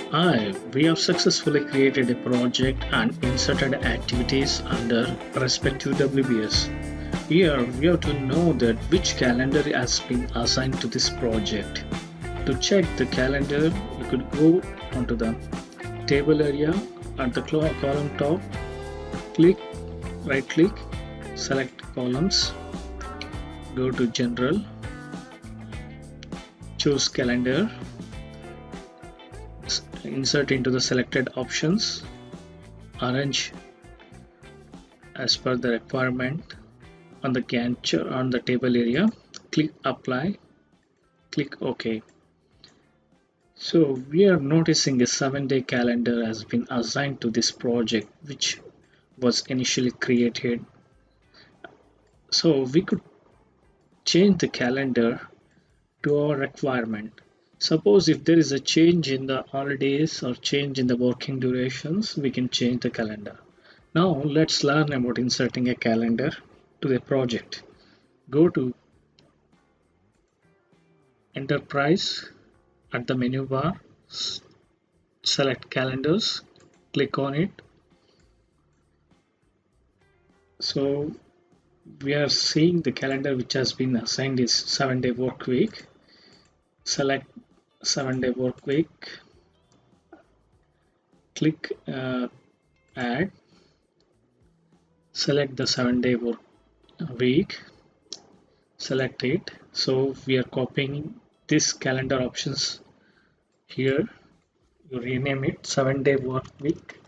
We have successfully created a project and inserted activities under respective WBS. Here we have to know that which calendar has been assigned to this project. To check the calendar, you could go onto the table area at the column top, click, right click, select columns, go to general, choose calendar, insert into the selected options, arrange as per the requirement on the Gantt on the table area, click apply, click OK. So we are noticing a 7-day calendar has been assigned to this project which was initially created. So we could change the calendar to our requirement. Suppose if there is a change in the holidays or change in the working durations, we can change the calendar. Now let's learn about inserting a calendar to the project. Go to Enterprise at the menu bar, select calendars, click on it. So we are seeing the calendar which has been assigned is 7-day work week. Select 7-day work week, click add, select the 7-day work week, select it. So we are copying this calendar options here. You rename it 7-day work week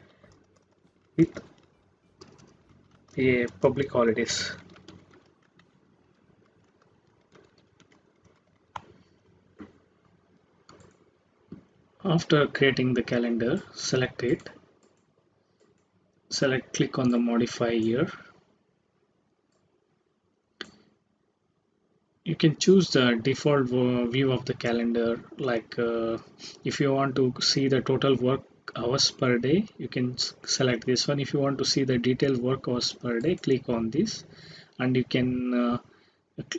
with a public holidays. After creating the calendar, select it, click on the modify here. You can choose the default view of the calendar, like if you want to see the total work hours per day, you can select this one. If you want to see the detailed work hours per day, click on this, and you can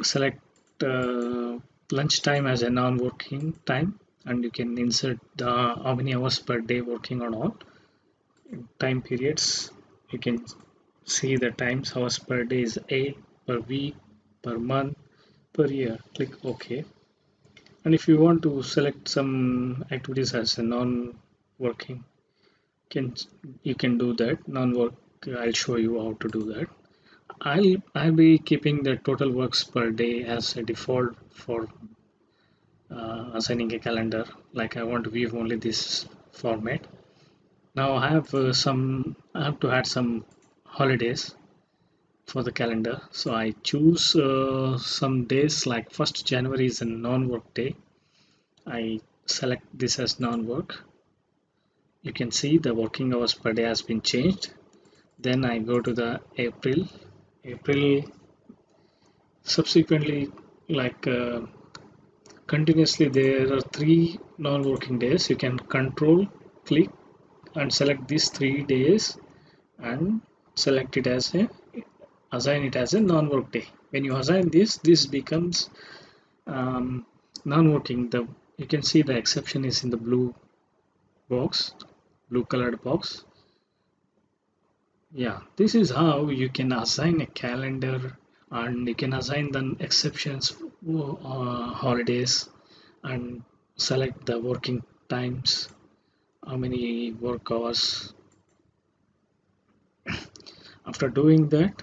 select lunch time as a non-working time, and you can insert the how many hours per day working on all time periods. You can see the times hours per day is 8 per week, per month, per year. Click OK. And if you want to select some activities as a non-working, can you can do that. Non-work, I'll show you how to do that. I'll be keeping the total works per day as a default for assigning a calendar. Like I want to view only this format. Now I have to add some holidays for the calendar. So I choose some days like 1st January is a non-work day. I select this as non-work. You can see the working hours per day has been changed. Then I go to the April. Subsequently, like continuously there are 3 non-working days. You can control click and select these 3 days and select it as a assign it as a non-work day. When you assign this becomes non-working. The you can see the exception is in the blue colored box. Yeah, this is how you can assign a calendar, and you can assign the exceptions, holidays, and select the working times, how many work hours. After doing that,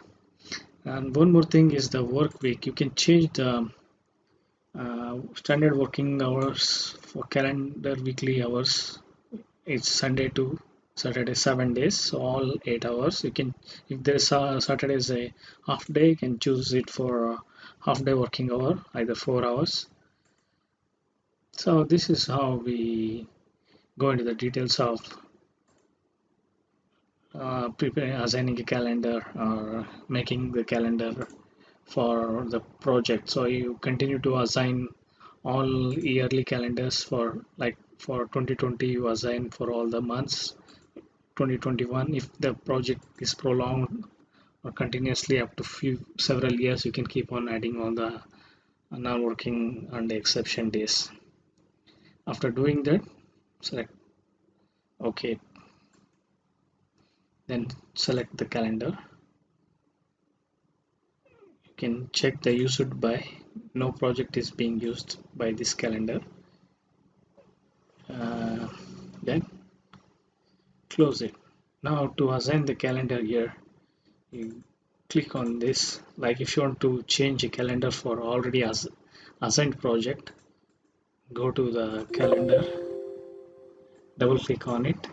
and one more thing is the work week. You can change the standard working hours for calendar weekly hours. It's Sunday to Saturday, 7 days, so all 8 hours. You can, if there's a Saturday is a half day, you can choose it for a half day working hour, either 4 hours. So this is how we go into the details of preparing, assigning a calendar or making the calendar for the project. So you continue to assign all yearly calendars for, like for 2020 you assign for all the months. 2021, if the project is prolonged or continuously up to several years, you can keep on adding on the non-working and the exception days. After doing that, select Okay, then select the calendar. You can check the used by. No project is being used by this calendar. Then close it. Now to assign the calendar here, you click on this. Like if you want to change a calendar for already assigned project, go to the calendar, double click on it,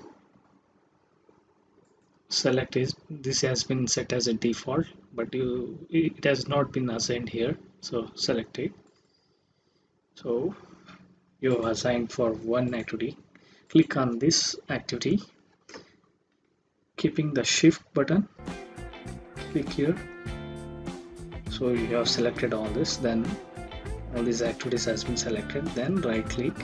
select is this has been set as a default, but it has not been assigned here, so select it. So you have assigned for one activity. Click on this activity, keeping the shift button, click here. So you have selected all this, then all these activities has been selected, then right click,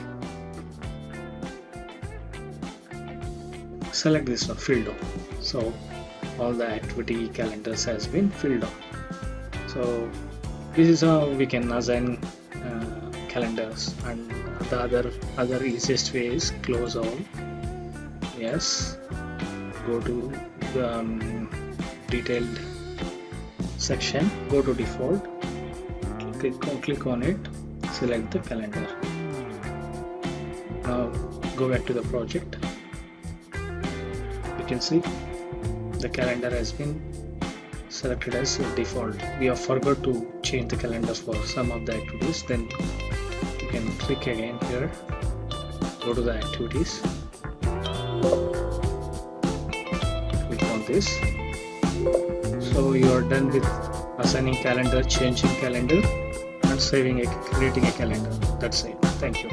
select this one, filled on. So all the activity calendars has been filled on. So this is how we can assign calendars. And the other easiest way is close all. Yes, go to the detailed section, go to default, click on it, select the calendar. Now go back to the project. You can see the calendar has been selected as default. We have forgot to change the calendar for some of the activities. Then you can click again here, go to the activities, click on this. So you are done with assigning calendar, changing calendar, and creating a calendar. That's it. Thank you.